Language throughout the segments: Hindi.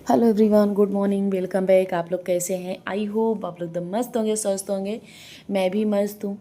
Hello everyone, good morning, welcome back. आप लोग कैसे हैं? आई होप आप लोग एकदम मस्त होंगे, स्वस्थ होंगे। मैं भी मस्त हूँ।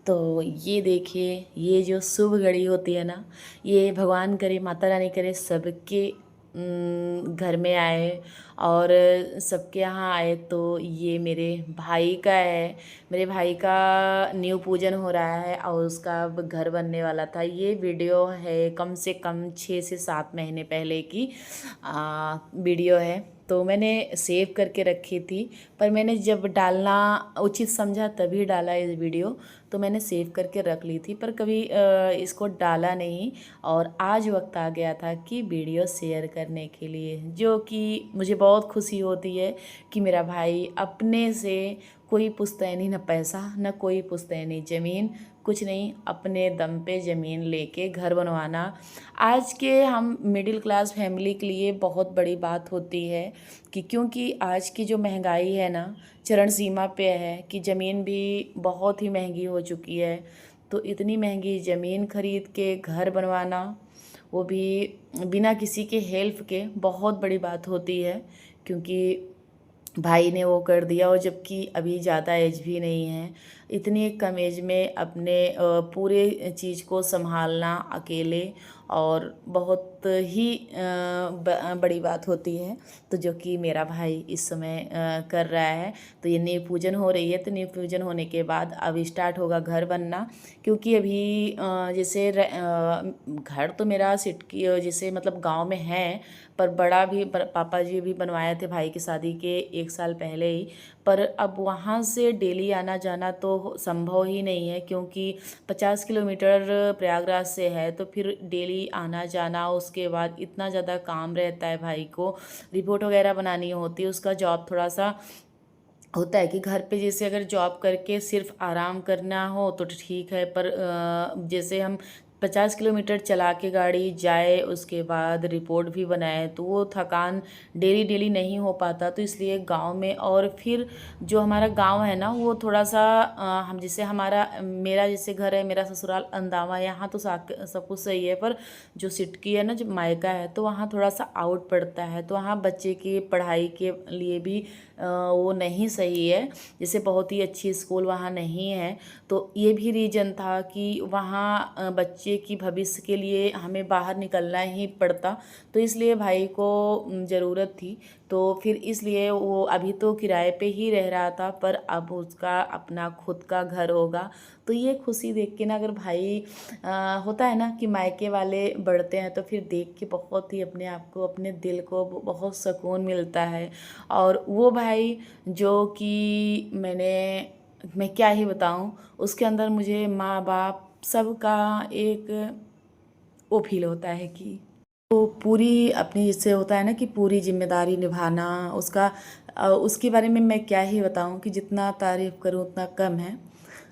तो ये देखिए, ये जो शुभ घड़ी होती है ना, ये भगवान करे, माता रानी करे सबके घर में आए और सबके यहाँ आए। तो ये मेरे भाई का है। मेरे भाई का न्यू पूजन हो रहा है और उसका अब घर बनने वाला था। ये वीडियो है कम से कम 6 से 7 महीने पहले की वीडियो है। तो मैंने सेव करके रखी थी, पर मैंने जब डालना उचित समझा तभी डाला इस वीडियो। तो मैंने सेव करके रख ली थी, पर कभी इसको डाला नहीं। और आज वक्त आ गया था कि वीडियो शेयर करने के लिए, जो कि मुझे बहुत खुशी होती है कि मेरा भाई अपने से, कोई पुश्तैनी न पैसा न कोई पुश्तैनी ज़मीन, कुछ नहीं, अपने दम पे ज़मीन लेके घर बनवाना आज के हम मिडिल क्लास फैमिली के लिए बहुत बड़ी बात होती है। कि क्योंकि आज की जो महंगाई है ना, चरण सीमा पे है कि ज़मीन भी बहुत ही महंगी हो चुकी है। तो इतनी महंगी ज़मीन खरीद के घर बनवाना, वो भी बिना किसी के हेल्प के, बहुत बड़ी बात होती है। क्योंकि भाई ने वो कर दिया, और जबकि अभी ज़्यादा एज भी नहीं है। इतनी कम एज में अपने पूरे चीज़ को संभालना अकेले, और बहुत ही बड़ी बात होती है। तो जो कि मेरा भाई इस समय कर रहा है। तो ये नींव पूजन हो रही है, तो नींव पूजन होने के बाद अब स्टार्ट होगा घर बनना। क्योंकि अभी जैसे घर तो मेरा सिटकी जैसे मतलब गांव में है, पर बड़ा भी पापा जी भी बनवाए थे भाई की शादी के 1 साल पहले ही। पर अब वहाँ से डेली आना जाना तो संभव ही नहीं है, क्योंकि 50 किलोमीटर प्रयागराज से है। तो फिर डेली आना जाना, उसके बाद इतना ज़्यादा काम रहता है भाई को, रिपोर्ट वगैरह बनानी होती है। उसका जॉब थोड़ा सा होता है कि घर पे जैसे अगर जॉब करके सिर्फ आराम करना हो तो ठीक है, पर जैसे हम 50 किलोमीटर चला के गाड़ी जाए, उसके बाद रिपोर्ट भी बनाए, तो वो थकान डेली डेली नहीं हो पाता। तो इसलिए गांव में, और फिर जो हमारा गांव है ना, वो थोड़ा सा हम जैसे मेरा जैसे घर है, मेरा ससुराल अंदावा, यहाँ तो सब कुछ सही है। पर जो सिटकी है ना, जो मायका है, तो वहाँ थोड़ा सा आउट पड़ता है। तो वहाँ बच्चे की पढ़ाई के लिए भी वो नहीं सही है। जैसे बहुत ही अच्छी स्कूल वहाँ नहीं है। तो ये भी रीज़न था कि वहाँ बच्चे की भविष्य के लिए हमें बाहर निकलना ही पड़ता। तो इसलिए भाई को ज़रूरत थी। तो फिर इसलिए वो अभी तो किराए पे ही रह रहा था, पर अब उसका अपना खुद का घर होगा। तो ये खुशी देख के ना, अगर भाई होता है ना कि मायके वाले बढ़ते हैं, तो फिर देख के बहुत ही अपने आप को, अपने दिल को बहुत सुकून मिलता है। और वो भाई जो कि मैं क्या ही बताऊं, उसके अंदर मुझे माँ बाप सबका एक वो फील होता है कि वो पूरी अपनी, जिससे होता है ना कि पूरी जिम्मेदारी निभाना उसका। उसके बारे में मैं क्या ही बताऊं कि जितना तारीफ़ करूं उतना कम है।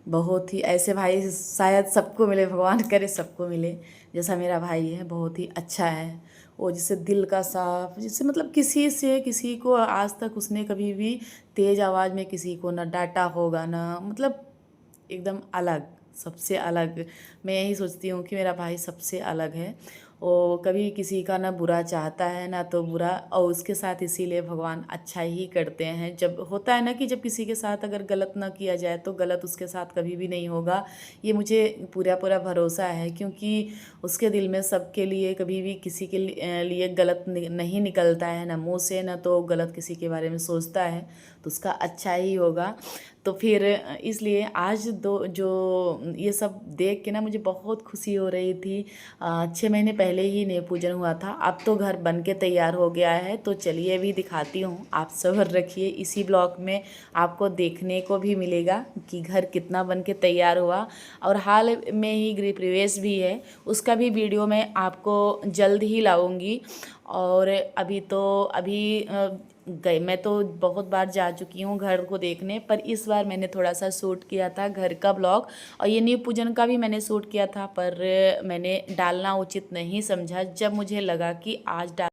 बहुत ही ऐसे भाई शायद सबको मिले, भगवान करे सबको मिले जैसा मेरा भाई है। बहुत ही अच्छा है वो, जिससे दिल का साफ, जिससे मतलब किसी से किसी को आज तक उसने कभी भी तेज़ आवाज़ में किसी को ना डांटा होगा, ना मतलब एकदम अलग, सबसे अलग। मैं यही सोचती हूँ कि मेरा भाई सबसे अलग है। वो कभी किसी का ना बुरा चाहता है ना तो बुरा, और उसके साथ इसीलिए भगवान अच्छा ही करते हैं। जब होता है ना कि जब किसी के साथ अगर गलत ना किया जाए तो गलत उसके साथ कभी भी नहीं होगा। ये मुझे पूरा पूरा भरोसा है, क्योंकि उसके दिल में सबके लिए कभी भी किसी के लिए गलत नहीं निकलता है, ना मुँह से, ना तो गलत किसी के बारे में सोचता है। तो उसका अच्छा ही होगा। तो फिर इसलिए आज दो जो ये सब देख के ना मुझे बहुत खुशी हो रही थी। 6 महीने पहले ही नेह पूजन हुआ था, अब तो घर बन के तैयार हो गया है। तो चलिए अभी दिखाती हूँ, आप सब्र रखिए। इसी ब्लॉग में आपको देखने को भी मिलेगा कि घर कितना बन के तैयार हुआ। और हाल में ही गृह प्रवेश भी है, उसका भी वीडियो मैं आपको जल्द ही लाऊंगी। और अभी मैं तो बहुत बार जा चुकी हूँ घर को देखने, पर इस बार मैंने थोड़ा सा शूट किया था घर का ब्लॉग। और ये नींव पूजन का भी मैंने शूट किया था, पर मैंने डालना उचित नहीं समझा। जब मुझे लगा कि आज डाल,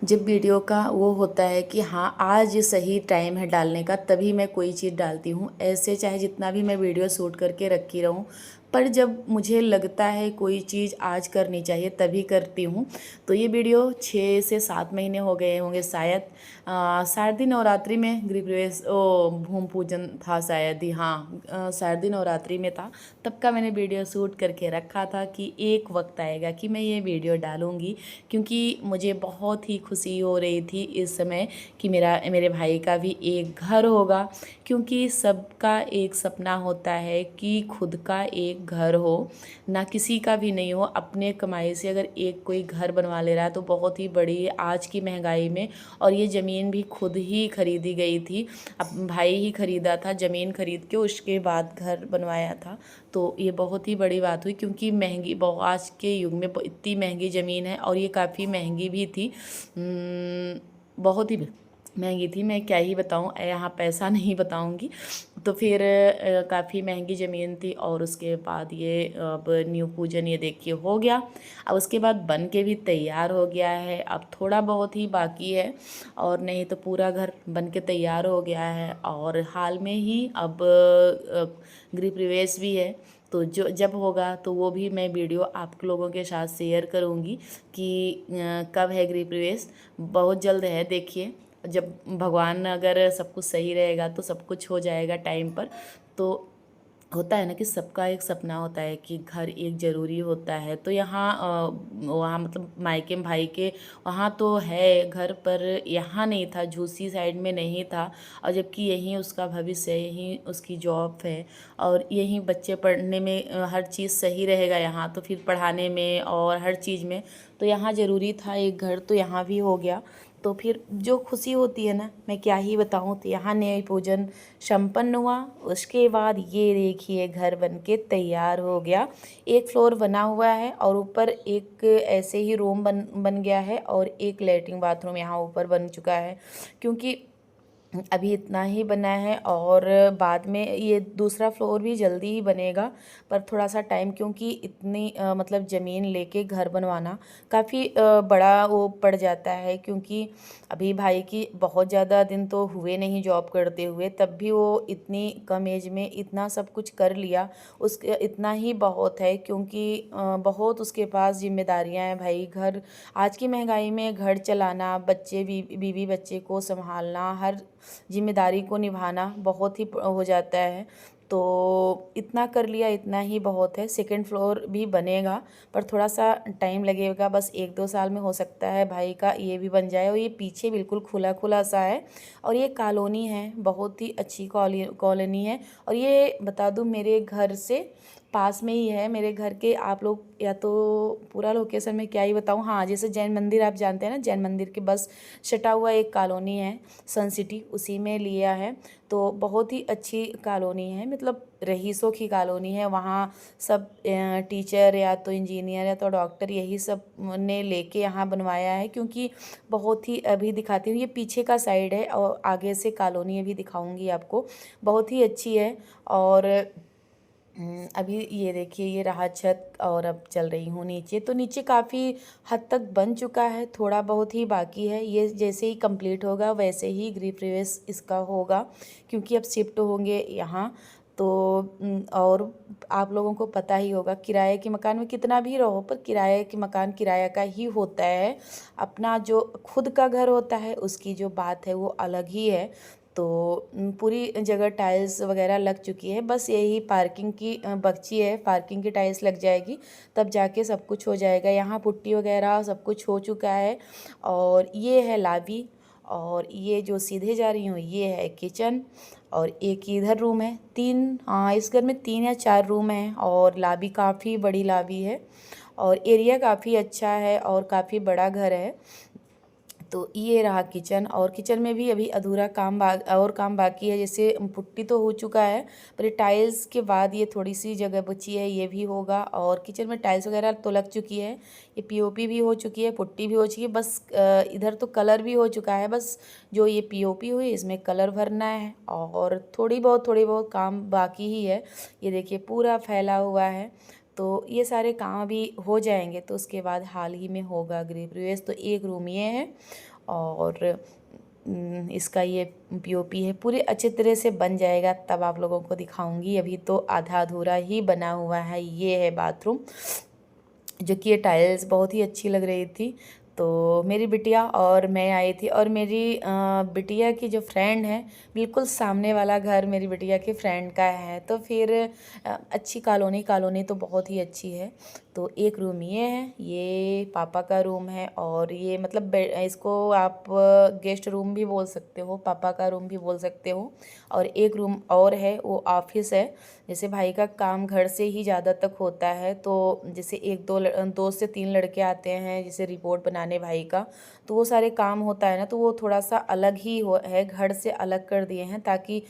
जब वीडियो का वो होता है कि हाँ आज सही टाइम है डालने का, तभी मैं कोई चीज़ डालती हूँ। ऐसे चाहे जितना भी मैं वीडियो शूट करके रखी रहूँ, पर जब मुझे लगता है कोई चीज़ आज करनी चाहिए तभी करती हूँ। तो ये वीडियो 6 से 7 महीने हो गए होंगे शायद। शारदीय नवरात्रि में गृह प्रवेश भूमि पूजन था शायद ही, हाँ शारदीय नवरात्रि में था। तब का मैंने वीडियो शूट करके रखा था कि एक वक्त आएगा कि मैं ये वीडियो डालूँगी, क्योंकि मुझे बहुत ही खुशी हो रही थी इस समय कि मेरे भाई का भी एक घर होगा। क्योंकि सबका एक सपना होता है कि खुद का एक घर हो, ना किसी का भी नहीं हो। अपने कमाई से अगर एक कोई घर बनवा ले रहा है तो बहुत ही बड़ी आज की महंगाई में। और ये ज़मीन भी खुद ही खरीदी गई थी, अब भाई ही खरीदा था, ज़मीन खरीद के उसके बाद घर बनवाया था। तो ये बहुत ही बड़ी बात हुई, क्योंकि महंगी आज के युग में इतनी महंगी ज़मीन है और ये काफ़ी महंगी भी थी। बहुत ही महंगी थी, मैं क्या ही बताऊँ, यहाँ पैसा नहीं बताऊँगी। तो फिर काफ़ी महंगी ज़मीन थी और उसके बाद ये अब न्यू पूजन ये देखिए हो गया। अब उसके बाद बन के भी तैयार हो गया है, अब थोड़ा बहुत ही बाकी है और नहीं तो पूरा घर बन के तैयार हो गया है। और हाल में ही अब गृह प्रवेश भी है, तो जो जब होगा तो वो भी मैं वीडियो आप लोगों के साथ शेयर करूँगी कि कब है गृह प्रवेश। बहुत जल्द है, देखिए जब भगवान अगर सब कुछ सही रहेगा तो सब कुछ हो जाएगा टाइम पर। तो होता है ना कि सबका एक सपना होता है कि घर एक ज़रूरी होता है। तो यहाँ वहाँ मतलब मायके में भाई के वहाँ तो है घर, पर यहाँ नहीं था, झूसी साइड में नहीं था। और जबकि यहीं उसका भविष्य है, यहीं उसकी जॉब है और यहीं बच्चे पढ़ने में हर चीज़ सही रहेगा यहाँ, तो फिर पढ़ाने में और हर चीज़ में तो यहाँ ज़रूरी था एक घर, तो यहाँ भी हो गया। तो फिर जो खुशी होती है ना, मैं क्या ही बताऊँ। तो यहाँ न्याय पूजन संपन्न हुआ, उसके बाद ये देखिए घर बन के तैयार हो गया। एक फ्लोर बना हुआ है और ऊपर एक ऐसे ही रूम बन गया है और एक लेटरिन बाथरूम यहाँ ऊपर बन चुका है। क्योंकि अभी इतना ही बना है और बाद में ये दूसरा फ्लोर भी जल्दी ही बनेगा, पर थोड़ा सा टाइम, क्योंकि इतनी मतलब ज़मीन लेके घर बनवाना काफ़ी बड़ा वो पड़ जाता है। क्योंकि अभी भाई की बहुत ज़्यादा दिन तो हुए नहीं जॉब करते हुए, तब भी वो इतनी कम एज में इतना सब कुछ कर लिया, उसके इतना ही बहुत है। क्योंकि बहुत उसके पास जिम्मेदारियां हैं भाई। घर आज की महंगाई में घर चलाना, बच्चे बीवी बच्चे को संभालना, हर जिम्मेदारी को निभाना बहुत ही हो जाता है। तो इतना कर लिया, इतना ही बहुत है। सेकंड फ्लोर भी बनेगा पर थोड़ा सा टाइम लगेगा, बस 1-2 साल में हो सकता है भाई का ये भी बन जाए। और ये पीछे बिल्कुल खुला खुला सा है और ये कॉलोनी है, बहुत ही अच्छी कॉलोनी है। और ये बता दूं मेरे घर से पास में ही है। मेरे घर के आप लोग या तो पूरा लोकेशन में क्या ही बताऊँ, हाँ जैसे जैन मंदिर आप जानते हैं ना, जैन मंदिर के बस सटा हुआ एक कॉलोनी है सन सिटी, उसी में लिया है। तो बहुत ही अच्छी कॉलोनी है, मतलब रईसों की कॉलोनी है। वहाँ सब टीचर या तो इंजीनियर या तो डॉक्टर यही सब ने लेके यहाँ बनवाया है। क्योंकि बहुत ही अभी दिखाती हूँ, ये पीछे का साइड है और आगे से कॉलोनी अभी दिखाऊंगी आपको, बहुत ही अच्छी है। और अभी ये देखिए ये रहा छत और अब चल रही हूँ नीचे। तो नीचे काफ़ी हद तक बन चुका है, थोड़ा बहुत ही बाकी है। ये जैसे ही कंप्लीट होगा वैसे ही गृह प्रवेश इसका होगा, क्योंकि अब शिफ्ट होंगे यहाँ। तो और आप लोगों को पता ही होगा किराए के मकान में कितना भी रहो, पर किराए के मकान किराया का ही होता है। अपना जो खुद का घर होता है उसकी जो बात है वो अलग ही है। तो पूरी जगह टाइल्स वगैरह लग चुकी है, बस यही पार्किंग की बची है। पार्किंग की टाइल्स लग जाएगी तब जाके सब कुछ हो जाएगा। यहाँ पुट्टी वगैरह सब कुछ हो चुका है। और ये है लॉबी, और ये जो सीधे जा रही हूँ ये है किचन, और एक इधर रूम है। तीन, हाँ इस घर में 3 या 4 रूम हैं और लॉबी काफ़ी बड़ी लॉबी है और एरिया काफ़ी अच्छा है और काफ़ी बड़ा घर है। तो ये रहा किचन, और किचन में भी अभी अधूरा काम और काम बाकी है। जैसे पुट्टी तो हो चुका है, पर टाइल्स के बाद ये थोड़ी सी जगह बची है, ये भी होगा। और किचन में टाइल्स वगैरह तो लग चुकी है, ये पीओपी भी हो चुकी है, पुट्टी भी हो चुकी है। बस इधर तो कलर भी हो चुका है, बस जो ये पीओपी हुई इसमें कलर भरना है और थोड़ी बहुत काम बाकी ही है। ये देखिए पूरा फैला हुआ है। तो ये सारे काम अभी हो जाएंगे तो उसके बाद हाल ही में होगा गृह प्रवेश। तो एक रूम ये है और इसका ये पीओपी है पूरे अच्छे तरह से बन जाएगा तब आप लोगों को दिखाऊंगी। अभी तो आधा अधूरा ही बना हुआ है। ये है बाथरूम, जो कि ये टाइल्स बहुत ही अच्छी लग रही थी। तो मेरी बिटिया और मैं आई थी, और मेरी बिटिया की जो फ्रेंड है, बिल्कुल सामने वाला घर मेरी बिटिया की फ्रेंड का है। तो फिर अच्छी कॉलोनी तो बहुत ही अच्छी है। तो एक रूम ये है, ये पापा का रूम है, और ये मतलब इसको आप गेस्ट रूम भी बोल सकते हो, पापा का रूम भी बोल सकते हो। और एक रूम और है, वो ऑफिस है। जैसे भाई का काम घर से ही ज़्यादा तक होता है, तो जैसे एक दो से तीन लड़के आते हैं जैसे रिपोर्ट बनाने भाई का, तो वो सारे काम होता है ना, तो वो थोड़ा सा अलग ही है, घर से अलग कर दिए हैं, ताकि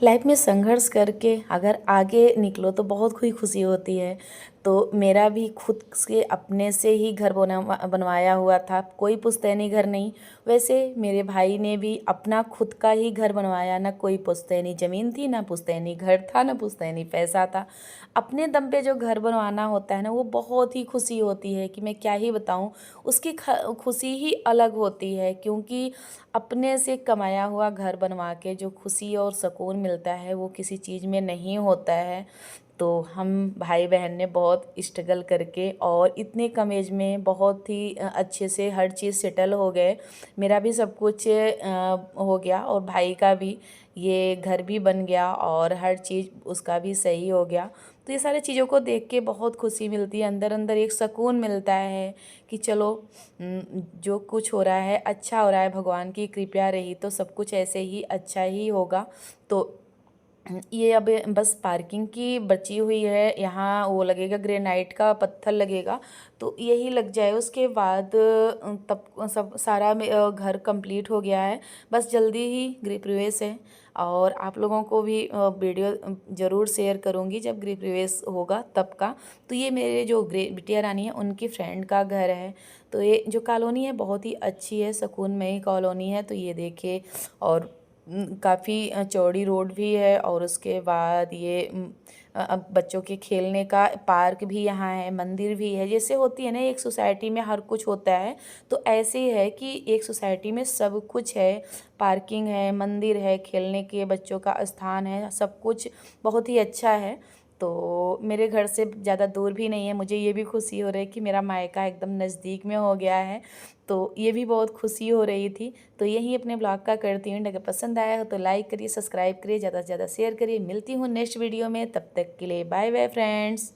लाइफ में संघर्ष करके अगर आगे निकलो तो बहुत खुशी होती है। तो मेरा भी खुद से अपने से ही घर बनवाया हुआ था, कोई पुश्तैनी घर नहीं। वैसे मेरे भाई ने भी अपना खुद का ही घर बनवाया, ना कोई पुश्तैनी ज़मीन थी, ना पुश्तैनी घर था, ना पुश्तैनी पैसा था। अपने दम पे जो घर बनवाना होता है ना, वो बहुत ही खुशी होती है कि मैं क्या ही बताऊँ। उसकी खुशी ही अलग होती है, क्योंकि अपने से कमाया हुआ घर बनवा के जो खुशी और सुकून मिलता है वो किसी चीज़ में नहीं होता है। तो हम भाई बहन ने बहुत स्ट्रगल करके और इतने कम एज में बहुत ही अच्छे से हर चीज़ सेटल हो गए। मेरा भी सब कुछ हो गया, और भाई का भी ये घर भी बन गया, और हर चीज़ उसका भी सही हो गया। तो ये सारी चीज़ों को देख के बहुत खुशी मिलती है, अंदर अंदर एक सुकून मिलता है कि चलो जो कुछ हो रहा है अच्छा हो रहा है, भगवान की कृपा रही तो सब कुछ ऐसे ही अच्छा ही होगा। तो ये अब बस पार्किंग की बची हुई है, यहाँ वो लगेगा, ग्रेनाइट का पत्थर लगेगा, तो यही लग जाए उसके बाद तब सब सारा घर कंप्लीट हो गया है। बस जल्दी ही गृह प्रवेश है, और आप लोगों को भी वीडियो ज़रूर शेयर करूँगी जब गृह प्रवेश होगा तब का। तो ये मेरे जो बिटिया रानी है उनकी फ्रेंड का घर है। तो ये जो कॉलोनी है बहुत ही अच्छी है, सुकूनमयी कॉलोनी है। तो ये देखिए, और काफ़ी चौड़ी रोड भी है, और उसके बाद ये अब बच्चों के खेलने का पार्क भी यहाँ है, मंदिर भी है। जैसे होती है ना एक सोसाइटी में हर कुछ होता है, तो ऐसे ही है कि एक सोसाइटी में सब कुछ है, पार्किंग है, मंदिर है, खेलने के बच्चों का स्थान है, सब कुछ बहुत ही अच्छा है। तो मेरे घर से ज़्यादा दूर भी नहीं है। मुझे ये भी खुशी हो रही है कि मेरा मायका एकदम नज़दीक में हो गया है, तो ये भी बहुत खुशी हो रही थी। तो यही अपने ब्लॉग का करती हूँ। अगर पसंद आया हो तो लाइक करिए, सब्सक्राइब करिए, ज़्यादा से ज़्यादा शेयर करिए। मिलती हूँ नेक्स्ट वीडियो में, तब तक के लिए बाय बाय फ्रेंड्स।